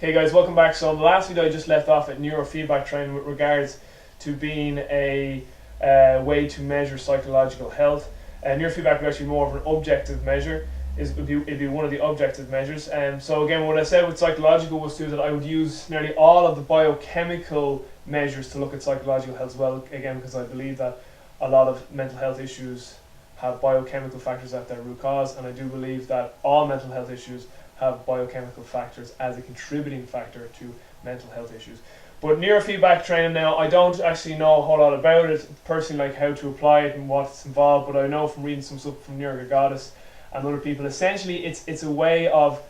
Hey guys, welcome back. So in the last video I just left off at neurofeedback training with regards to being a way to measure psychological health. Neurofeedback is actually more of an objective measure. It'd be one of the objective measures. So again, what I said with psychological was that I would use nearly all of the biochemical measures to look at psychological health as well, again because I believe that a lot of mental health issues have biochemical factors at their root cause, and I do believe that all mental health issues have biochemical factors as a contributing factor to mental health issues. But neurofeedback training now, I don't actually know a whole lot about it personally, like how to apply it and what's involved, but I know from reading some stuff from Neurogagatis and other people, essentially it's a way of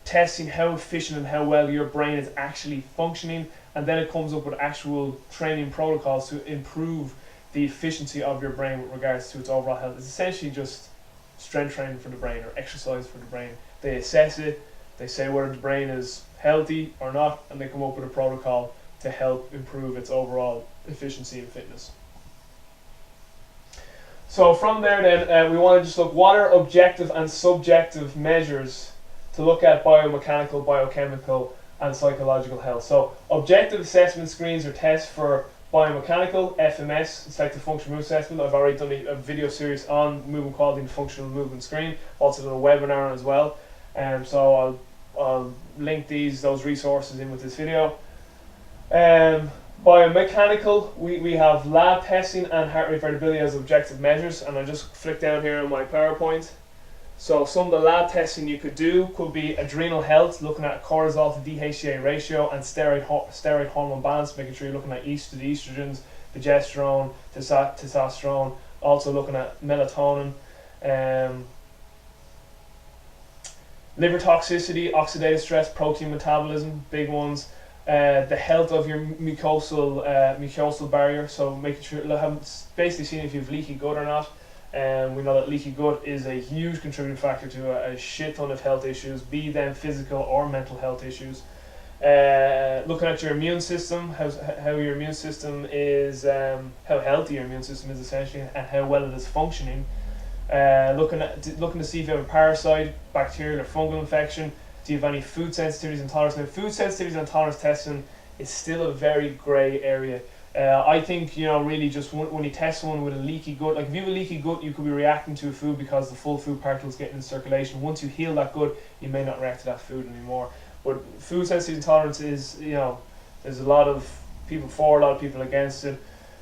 testing how efficient and how well your brain is actually functioning, and then it comes up with actual training protocols to improve the efficiency of your brain with regards to its overall health. It's essentially just strength training for the brain, or exercise for the brain. They assess it, they say whether the brain is healthy or not, and they come up with a protocol to help improve its overall efficiency and fitness. So from there then, we want to just look what are objective and subjective measures to look at biomechanical, biochemical and psychological health. So objective assessment screens or tests for biomechanical, FMS, it's like the functional movement assessment. I've already done a video series on movement quality and functional movement screen, also done a webinar as well. So I'll link those resources in with this video. Biomechanical, we have lab testing and heart rate variability as objective measures, and I just flick down here on my PowerPoint. So some of the lab testing you could do could be adrenal health, looking at cortisol to DHEA ratio and steroid hormone balance, making sure you're looking at estrogens, progesterone, testosterone, also looking at melatonin. Liver toxicity, oxidative stress, protein metabolism, big ones. The health of your mucosal barrier, so making sure, basically seeing if you have leaky gut or not. We know that leaky gut is a huge contributing factor to a shit ton of health issues, be them physical or mental health issues. Looking at your immune system, how your immune system is, how healthy your immune system is essentially, and how well it is functioning. Looking to see if you have a parasite, bacterial or fungal infection. Do you have any food sensitivities and tolerance? Now, food sensitivities and tolerance testing is still a very grey area. I think, really just when you test someone with a leaky gut, like if you have a leaky gut, you could be reacting to a food because the full food particles get in circulation. Once you heal that gut, you may not react to that food anymore. But food sensitivity and tolerance is, there's a lot of people for, a lot of people against it,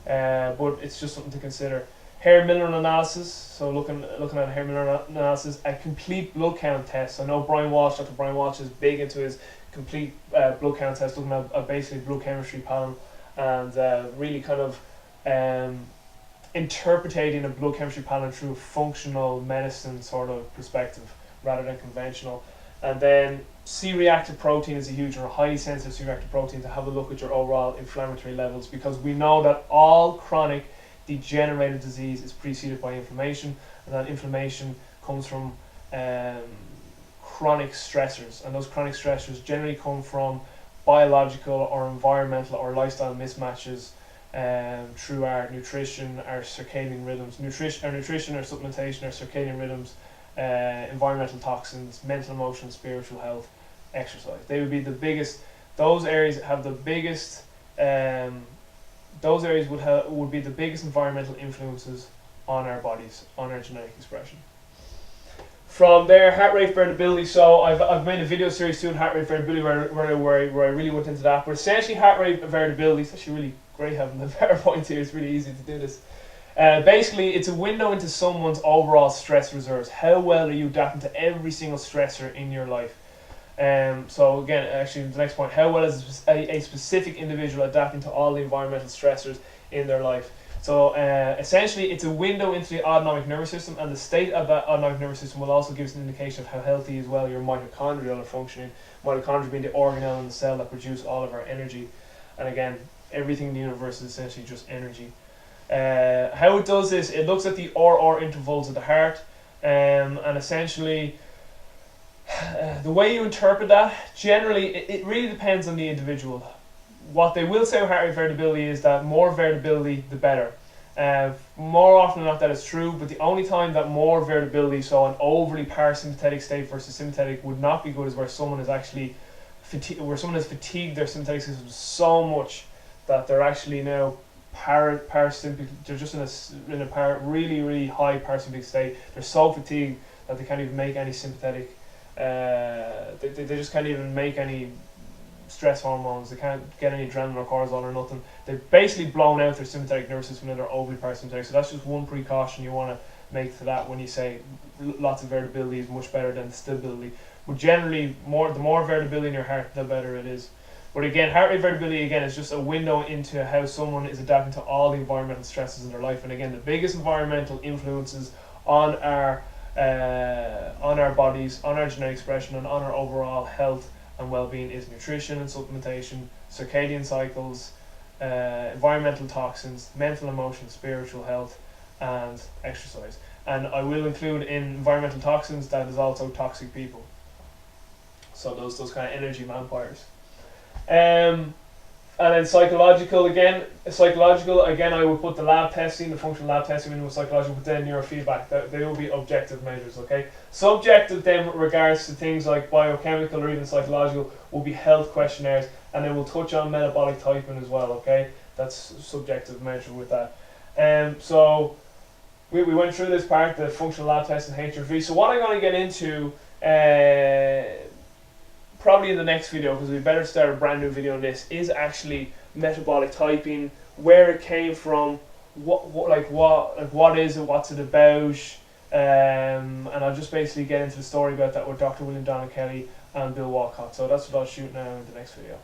but it's just something to consider. Hair mineral analysis, so looking at hair mineral analysis, a complete blood count test. I know Dr. Brian Walsh is big into his complete blood count test, looking at basically blood chemistry panel, and really kind of interpreting a blood chemistry panel through a functional medicine sort of perspective rather than conventional. And then C-reactive protein is a huge one, or highly sensitive C-reactive protein, to have a look at your overall inflammatory levels, because we know that all chronic degenerative disease is preceded by inflammation, and that inflammation comes from chronic stressors, and those chronic stressors generally come from biological or environmental or lifestyle mismatches through our nutrition, our circadian rhythms, our supplementation, our circadian rhythms, environmental toxins, mental, emotional, spiritual health, exercise. They would be the biggest. Those areas have the biggest. Those areas would be the biggest environmental influences on our bodies, on our genetic expression. From there, heart rate variability. So I've made a video series too on heart rate variability where I really went into that. But essentially, heart rate variability, it's actually really great having the PowerPoint here. It's really easy to do this. Basically, it's a window into someone's overall stress reserves. How well are you adapting to every single stressor in your life? So again, actually the next point, how well is a specific individual adapting to all the environmental stressors in their life? So essentially it's a window into the autonomic nervous system, and the state of that autonomic nervous system will also give us an indication of how healthy as well your mitochondria are functioning. Mitochondria being the organelle in the cell that produce all of our energy. And again, everything in the universe is essentially just energy. How it does this, it looks at the RR intervals of the heart, and essentially the way you interpret that, generally, it really depends on the individual. What they will say with heart rate variability is that more variability, the better. More often than not, that is true, but the only time that more variability, so an overly parasympathetic state versus sympathetic, would not be good is where someone is actually where someone has fatigued their sympathetic system so much that they're actually now parasympathetic. They're just in a really really high parasympathetic state. They're so fatigued that they can't even make any sympathetic. They just can't even make any stress hormones. They can't get any adrenaline or cortisol or nothing. They've basically blown out their sympathetic nervous system and they're overly parasympathetic. So that's just one precaution you want to make to that when you say lots of variability is much better than stability. But generally, the more variability in your heart, the better it is. But again, heart rate variability again is just a window into how someone is adapting to all the environmental stresses in their life. And again, the biggest environmental influences on our bodies, on our genetic expression, and on our overall health and well-being is nutrition and supplementation, circadian cycles, environmental toxins, mental, emotional, spiritual health, and exercise. And I will include in environmental toxins that is also toxic people. So those kind of energy vampires. And then psychological again, I would put the lab testing, the functional lab testing in with psychological, but then neurofeedback. They will be objective measures, okay? Subjective then with regards to things like biochemical or even psychological will be health questionnaires, and then we'll touch on metabolic typing as well, okay? That's subjective measure with that. So we went through this part, the functional lab test and HRV. So what I'm going to get into probably in the next video, because we better start a brand new video on this, is actually metabolic typing, where it came from, what is it, what's it about, and I'll just basically get into the story about that with Dr. William Donald Kelly and Bill Walcott. So that's what I'll shoot now in the next video.